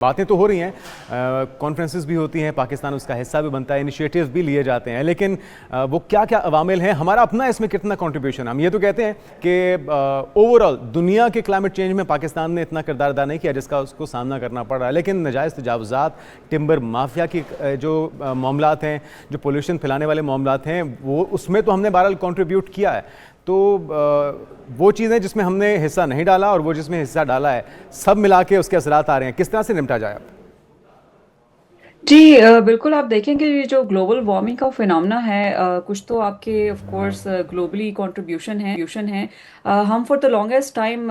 बातें तो हो रही हैं, कॉन्फ्रेंसेस भी होती हैं, पाकिस्तान उसका हिस्सा भी बनता है, इनिशिएटिव्स भी लिए जाते हैं, लेकिन वो क्या क्या अवामिल हैं, हमारा अपना इसमें कितना कंट्रीब्यूशन। हम ये तो कहते हैं कि ओवरऑल दुनिया के क्लाइमेट चेंज में पाकिस्तान ने इतना किरदार अदा नहीं किया जिसका उसको सामना करना पड़ रहा है, लेकिन नाजायज़ तजावुज़ात, टिम्बर माफिया की जो मामलात हैं, जो पोल्यूशन फैलाने वाले मामलात हैं, वो उसमें तो हमने बहरहाल कंट्रीब्यूट किया है। तो वो चीज़ें जिसमें हमने हिस्सा नहीं डाला और वो जिसमें हिस्सा डाला है, सब मिला के उसके असरात आ रहे हैं। किस तरह से निपटा जाए अब? जी बिल्कुल आप देखेंगे ये जो ग्लोबल वार्मिंग का फिनोमेना है, कुछ तो आपके ऑफ कोर्स ग्लोबली कंट्रीब्यूशन है। हम for the longest time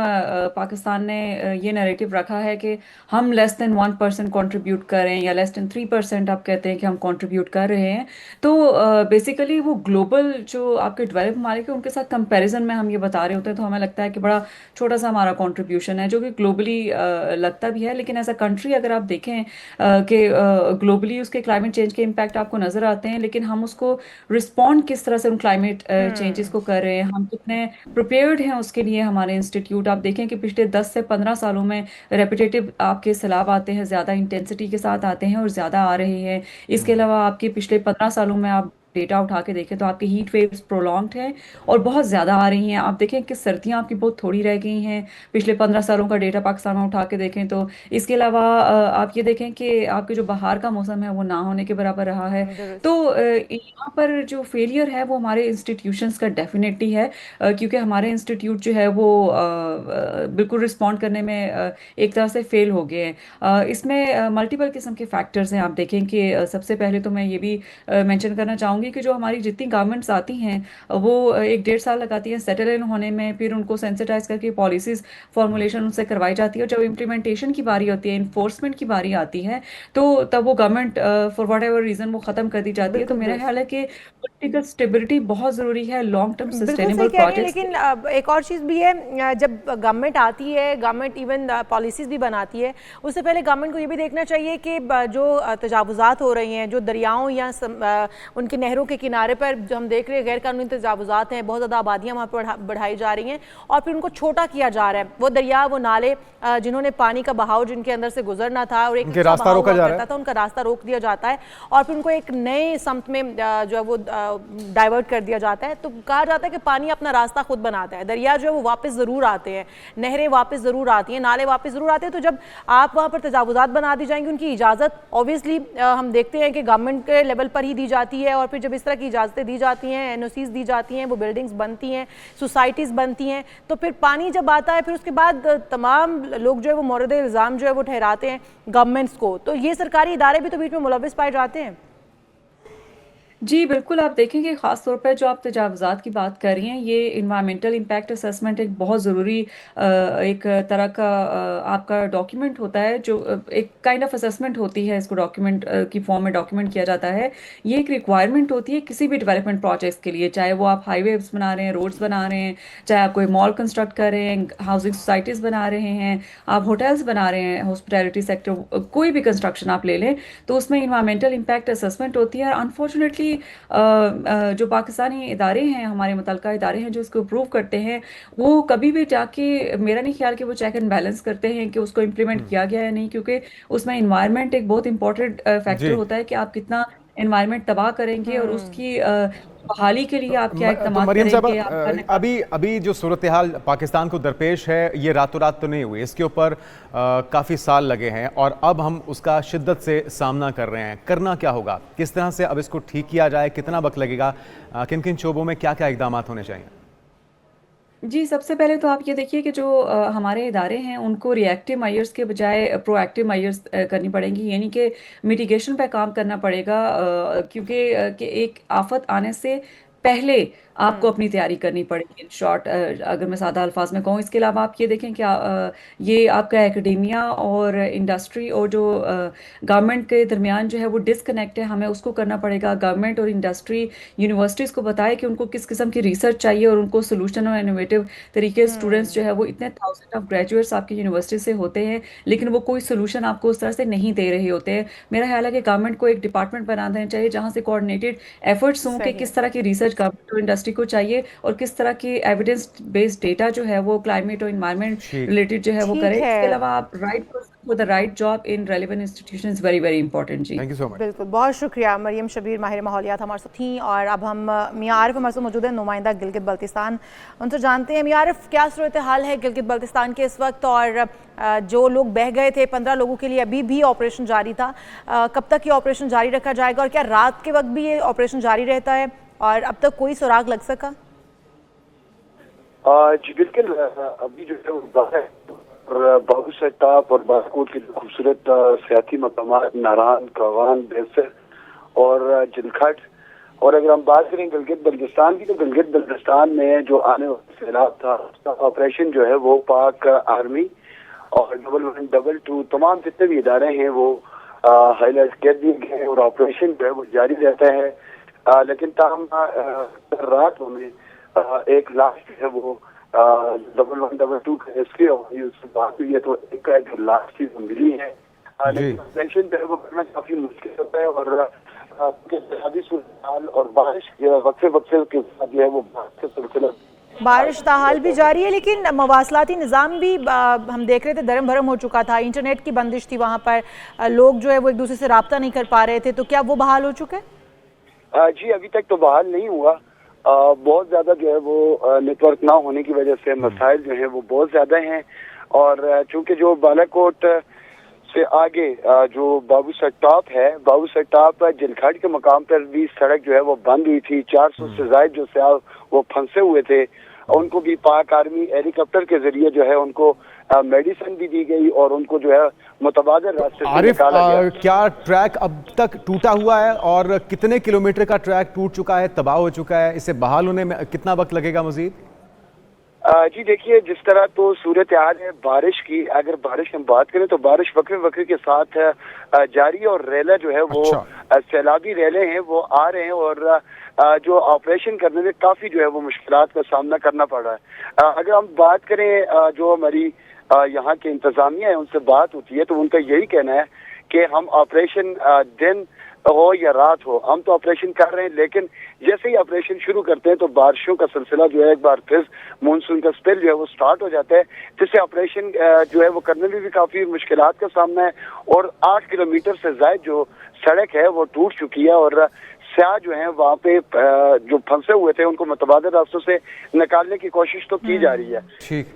Pakistan ने ये नैरेटिव रखा है कि हम लेस देन 1% कंट्रीब्यूट कर रहे हैं या लेस देन 3% आप कहते हैं कि हम कंट्रीब्यूट कर रहे हैं। तो बेसिकली वो ग्लोबल जो आपके डेवलप ममालिक है उनके साथ कंपैरिजन में हम ये बता रहे होते हैं, तो हमें लगता है कि बड़ा छोटा सा हमारा कंट्रीब्यूशन है जो कि ग्लोबली लगता भी है। लेकिन एज अ कंट्री अगर आप देखें कि ग्लोबली उसके क्लाइमेट चेंज के इम्पैक्ट आपको नजर आते हैं, लेकिन हम उसको रिस्पॉन्ड किस तरह से उन क्लाइमेट चेंजेस को कर रहे हैं, हम कितने प्रिपेयर्ड हैं उसके लिए। हमारे इंस्टीट्यूट आप देखें कि पिछले 10 से 15 सालों में रेपिटेटिव आपके सैलाब आते हैं, ज़्यादा इंटेंसिटी के साथ आते हैं और ज़्यादा आ रहे हैं। इसके अलावा आपके पिछले 15 सालों में आप डेटा उठा के देखें तो आपकी हीट वेव्स प्रोलॉन्ग्ड हैं और बहुत ज़्यादा आ रही हैं। आप देखें कि सर्दियाँ आपकी बहुत थोड़ी रह गई हैं, पिछले 15 सालों का डेटा पाकिस्तान में उठा के देखें तो। इसके अलावा आप ये देखें कि आपके जो बाहर का मौसम है वो ना होने के बराबर रहा है। तो दुरुस्त। यहाँ पर जो फेलियर है वो हमारे इंस्टीट्यूशंस का डेफिनेटली है, क्योंकि हमारे इंस्टीट्यूट जो है वो बिल्कुल रिस्पॉन्ड करने में एक तरह से फेल हो गए हैं। इसमें मल्टीपल किस्म के फैक्टर्स हैं। आप देखें कि सबसे पहले तो मैं ये भी मेंशन करना चाहूँगी कि जो हमारी जितनी गवर्नमेंट्स आती हैं वो 1 डेढ़ साल लगाती हैं सेटल इन होने में, फिर उनको सेंसिटाइज करके पॉलिसीज फॉर्मुलेशन उनसे करवाई जाती है, और जब इम्प्लीमेंटेशन की बारी होती है, इन्फोर्समेंट की बारी आती है, तो तब वो government for what ever reason वो ख़त्म कर दी जाती है। तो बिल्कुल मेरा दुरुस्त। ख्याल है कि पॉलिटिकल स्टेबिलिटी बहुत ज़रूरी है लॉन्ग टर्म बिल्कुल सही सस्टेनेबल कह रही हैं, प्रोजेक्ट्स के लेकिन लिए। अब एक और चीज़ भी है। जब गवर्नमेंट आती है, गवर्नमेंट इवन पॉलिसीज़ भी बनाती है, उससे पहले गवर्नमेंट को ये भी देखना चाहिए कि जो तजावुज़ात हो रही हैं, जो दरियाओं या उनके नहरों के किनारे पर जो हम देख रहे हैं गैर कानूनी तजावुज़ात हैं, बहुत ज़्यादा आबादियाँ वहाँ पर बढ़ाई जा रही हैं और फिर उनको छोटा किया जा रहा है। वो दरिया, वो नाले जिन्होंने पानी का बहाव जिनके अंदर से गुजरना था और एक उनके अच्छा रास्ता बहाव रोका हुआ जा रहा करता है। था, उनका रास्ता रोक दिया जाता है और फिर उनको एक नए सम्त में जो है वो डाइवर्ट कर दिया जाता है। तो कहा जाता है कि पानी अपना रास्ता खुद बनाता है, दरिया जो है वो वापस ज़रूर आते हैं, नहरें वापस ज़रूर आती हैं, नाले वापस ज़रूर आते हैं। तो जब आप वहाँ पर तजावुज़ात बना दी जाएंगी, उनकी इजाज़त ऑब्वियसली हम देखते हैं कि गवर्नमेंट के लेवल पर ही दी जाती है, और फिर जब इस तरह की इजाज़तें दी जाती हैं, एनओसीज़ दी जाती हैं, वो बिल्डिंग्स बनती हैं, सोसाइटीज़ बनती हैं, तो फिर पानी जब आता है फिर उसके बाद तमाम लोग जो है वो मोरद इल्ज़ाम जो है वो ठहराते हैं गवर्नमेंट्स को। तो ये सरकारी इदारे भी तो बीच में मुलविस पाए जाते हैं। जी बिल्कुल, आप देखेंगे ख़ास तौर पर जो आप तजावुज़ात की बात कर रही हैं, ये इन्वायरमेंटल इम्पैक्ट असेसमेंट एक बहुत ज़रूरी एक तरह का आपका डॉक्यूमेंट होता है, जो एक काइंड ऑफ असेसमेंट होती है। इसको डॉक्यूमेंट की फॉर्म में डॉक्यूमेंट किया जाता है। ये एक रिक्वायरमेंट होती है किसी भी डेवलपमेंट प्रोजेक्ट्स के लिए, चाहे वो आप हाईवेज बना रहे हैं, रोड्स बना रहे हैं, चाहे आप कोई मॉल कंस्ट्रक्ट कर रहे हैं, हाउसिंग सोसाइटीज़ बना रहे हैं, आप होटल्स बना रहे हैं, हॉस्पिटैलिटी सेक्टर, कोई भी कंस्ट्रक्शन आप ले लें, तो उसमें इन्वायरमेंटल इम्पैक्ट असेसमेंट होती है। अनफॉर्चुनेटली जो पाकिस्तानी इदारे हैं, हमारे मुतलका इदारे हैं जो इसको अप्रूव करते हैं, वो कभी भी जाके मेरा नहीं ख्याल कि वो चेक एंड बैलेंस करते हैं कि उसको इम्प्लीमेंट किया गया है नहीं, क्योंकि उसमें इन्वायरमेंट एक बहुत इंपॉर्टेंट फैक्टर जी। होता है कि आप कितना इन्वायरमेंट तबाह करेंगे और उसकी बहाली के लिए आप क्या तो इकदाम मरियम साहब, करेंगे, आपका अभी अभी जो सूरत हाल पाकिस्तान को दरपेश है, ये रातों रात तो नहीं हुई, इसके ऊपर काफ़ी साल लगे हैं और अब हम उसका शिद्दत से सामना कर रहे हैं। करना क्या होगा, किस तरह से अब इसको ठीक किया जाए, कितना वक्त लगेगा, किन किन शोबों में क्या क्या इकदाम होने चाहिए? जी, सबसे पहले तो आप ये देखिए कि जो हमारे इदारे हैं उनको रिएक्टिव मेजर्स के बजाय प्रोएक्टिव मेजर्स करनी पड़ेंगी, यानी कि मिटिगेशन पे काम करना पड़ेगा, क्योंकि कि एक आफत आने से पहले आपको अपनी तैयारी करनी पड़ेगी। इन शॉर्ट, अगर मैं सादा अल्फाज में कहूँ। इसके अलावा आप ये देखें कि ये आपका एकेडेमिया और इंडस्ट्री और जो गवर्नमेंट के दरमियान जो है वो डिसकनेक्ट है, हमें उसको करना पड़ेगा। गवर्नमेंट और इंडस्ट्री यूनिवर्सिटीज़ को बताए कि उनको किस किस्म की रिसर्च चाहिए और उनको सोल्यूशन और इनोवेटिव तरीके। स्टूडेंट्स जो है वो इतने थाउजेंड ऑफ ग्रेजुएट्स आपकी यूनिवर्सिटी से होते हैं, लेकिन वो कोई सोल्यूशन आपको उस तरह से नहीं दे रहे होते हैं। मेरा ख्याल है कि गवर्नमेंट को एक डिपार्टमेंट बना देना चाहिए जहाँ से कोऑर्डिनेटेड एफर्ट्स हों कि सही। किस तरह की रिसर्च रिसर्च गवर्नमेंट और इंडस्ट्री को चाहिए, और किस तरह की एविडेंस बेस्ड डेटा जो है वो क्लाइमेट और इन्वायरमेंट ठीक रिलेटेड जो है वो ठीक करे। है। इसके अलावा आप right person for the right job in relevant institutions very very important जी। Thank you so much. बिल्कुल, बहुत शुक्रिया। मरियम शबीर माहिर माहौलियात हमारे साथ थी, और अब हम मियां आरिफ हमारे साथ मौजूद है, नुमाइंदा गिलगित बल्तिस्तान। उनसे जानते हैं मियां आरिफ, क्या सूरत हाल है गिलगित बल्तिस्तान के इस वक्त, और जो लोग बह गए थे 15 लोगों के लिए अभी भी ऑपरेशन जारी था, कब तक ये ऑपरेशन जारी रखा जाएगा, और क्या रात के वक्त भी ये ऑपरेशन जारी रहता है, और अब तक कोई सुराग लग सका? जी बिल्कुल, अभी जो है वो है और बाबू सट्टाप और बालाकोट के खूबसूरत सियाती मकामात नारान, कावान, बेसर और जिलखट। और अगर हम बात करें गिलगित बल्तिस्तान की, तो गिलगित बल्तिस्तान में जो आने वाला सैलाब था उसका ऑपरेशन जो है वो पाक आर्मी और 1122 तमाम जितने भी इदारे हैं वो हाईलाइट कर दिए गए हैं और ऑपरेशन जो है वो जारी रहता है। लेकिन ताहम रात में एक लाश जो है वो 1122 का रेस्क्यू उससे बात हुई है, तो एक का जो लाश थी वो मिली है। लेकिन ऑपरेशन जो है वो करना काफी मुश्किल होता है, और शादी सूरत और बारिश वक्फे के साथ जो है वो बारिश का सिलसिला बारिश ताहाल भी जारी है, लेकिन मवासलाती निज़ाम भी हम देख रहे थे दरम भरम हो चुका था, इंटरनेट की बंदिश थी वहाँ पर, लोग जो है वो एक दूसरे से राब्ता नहीं कर पा रहे थे, तो क्या वो बहाल हो चुके? जी अभी तक तो बहाल नहीं हुआ। बहुत ज्यादा जो है वो नेटवर्क ना होने की वजह से मसाइल जो है वो बहुत ज्यादा हैं, और चूंकि जो बालाकोट से आगे जो बाबू सट्टाप है, बाबू सट्टाप जिलखट के मकाम पर भी सड़क जो है वो बंद हुई थी। 400 से ज्यादा जो सयाह वो फंसे हुए थे, उनको भी पाक आर्मी हेलीकॉप्टर के जरिए जो है उनको मेडिसिन भी दी गई और उनको जो है मुतबादिल रास्ते से आरिफ, निकाला गया। क्या ट्रैक अब तक टूटा हुआ है, और कितने किलोमीटर का ट्रैक टूट चुका है, तबाह हो चुका है? इसे बहाल होने में कितना वक्त लगेगा मजीद? जी देखिए, जिस तरह तो सूरत हाल है बारिश की, अगर बारिश की हम बात करें तो बारिश वक्फे के साथ जारी, और रेला जो है वो सैलाबी रेले हैं वो आ रहे हैं, और जो ऑपरेशन करने में काफी जो है वो मुश्किलात का सामना करना पड़ रहा है। अगर हम बात करें जो हमारी यहाँ के इंतजामिया है उनसे बात होती है, तो उनका यही कहना है कि हम ऑपरेशन दिन हो या रात हो, हम तो ऑपरेशन कर रहे हैं, लेकिन जैसे ही ऑपरेशन शुरू करते हैं तो बारिशों का सिलसिला जो है एक बार फिर मानसून का स्पेल जो है वो स्टार्ट हो जाता है, जिससे ऑपरेशन जो है वो करने में भी काफी मुश्किलात का सामना है। और 8 किलोमीटर से ज्यादा जो सड़क है वो टूट चुकी है, और स्याह जो है वहाँ पे जो फंसे हुए थे उनको मुतबादिल रास्तों से निकालने की कोशिश तो की जा रही है। ठीक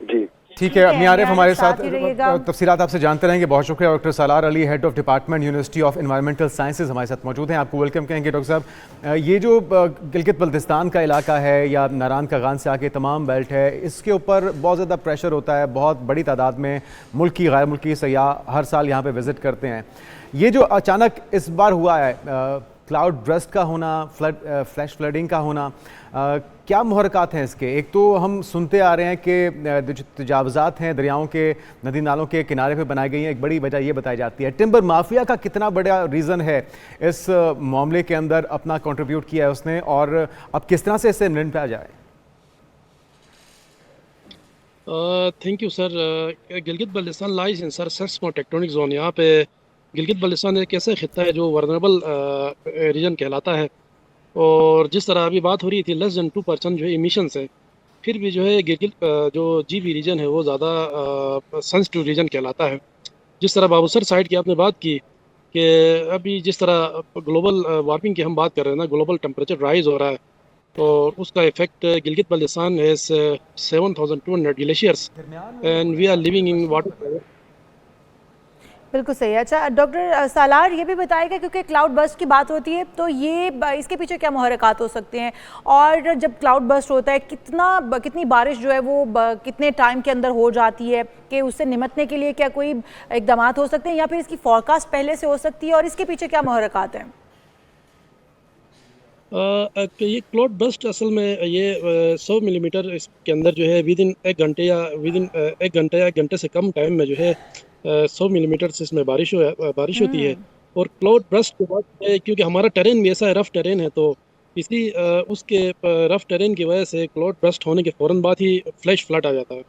जी ठीक है, मियां आरिफ हमारे साथ ही रहिएगा। तफसीलात आपसे जानते रहेंगे। बहुत शुक्रिया। Doctor Salar Ali, head of department university of environmental sciences, हमारे साथ मौजूद हैं। आपको वेलकम कहेंगे डॉक्टर साहब। ये जो गिलगित बल्तिस्तान का इलाका है या नारान कागान से आके तमाम बेल्ट है, इसके ऊपर बहुत ज़्यादा प्रेशर होता है, बहुत बड़ी तादाद में मुल्की गैर मुल्की सयाह हर साल यहाँ पर विज़िट करते हैं। ये जो अचानक इस बार हुआ है, क्लाउड ब्रस्ट का होना, फ्लैश फ्लडिंग का होना, क्या मुहरकात हैं इसके? एक तो हम सुनते आ रहे हैं कि जो तजावज़ात हैं दरियाओं के, नदी नालों के किनारे पे बनाई गई हैं, एक बड़ी वजह ये बताई जाती है। टिम्बर माफिया का कितना बड़ा रीज़न है इस मामले के अंदर अपना कंट्रीब्यूट किया है उसने, और अब किस तरह से इससे निपटा जाए? Thank you sir. Gilgit Baltistan lies in सर सेस्मो टेक्टोनिक जोन। यहाँ पे गिलगित बल्तिस्तान एक ऐसा खित्ता है जो वर्नरेबल रीजन कहलाता है, और जिस तरह अभी बात हो रही थी लेस देन 2% जो है इमिशंस है, फिर भी जो है गिलगित जो जीबी रीजन है वो ज़्यादा सेंसिटिव रीजन कहलाता है। जिस तरह बाबूसर साइड की आपने बात की कि अभी जिस तरह ग्लोबल वार्मिंग की हम बात कर रहे हैं ना, ग्लोबल टेम्परेचर राइज हो रहा है, और उसका इफेक्ट गिलगित बल्तिस्तान है 7200 glaciers and we are living in water. बिल्कुल सही है। अच्छा डॉक्टर सालार, ये भी बताएगा, क्योंकि क्लाउड बर्स्ट की बात होती है तो ये इसके पीछे क्या मुहरकात हो सकते हैं, और जब क्लाउड बर्स्ट होता है कितनी बारिश जो है वो कितने टाइम के अंदर हो जाती है, कि उससे निपटने के लिए क्या कोई इकदाम हो सकते हैं, या फिर इसकी फोरकास्ट पहले से हो सकती है, और इसके पीछे क्या मुहरकात हैं? ये क्लाउड बर्स्ट असल में ये 100 मिलीमीटर इसके अंदर जो है विद इन एक घंटे या एक घंटे से कम टाइम में जो है 100 मिलीमीटर से इसमें बारिश होती है। और क्लाउड बर्स्ट के बाद क्योंकि हमारा टेरेन भी ऐसा है, रफ टेरेन है, तो उसके रफ टेरेन की वजह से क्लाउड बर्स्ट होने के फ़ौरन बाद ही फ्लैश फ्लड आ जाता है।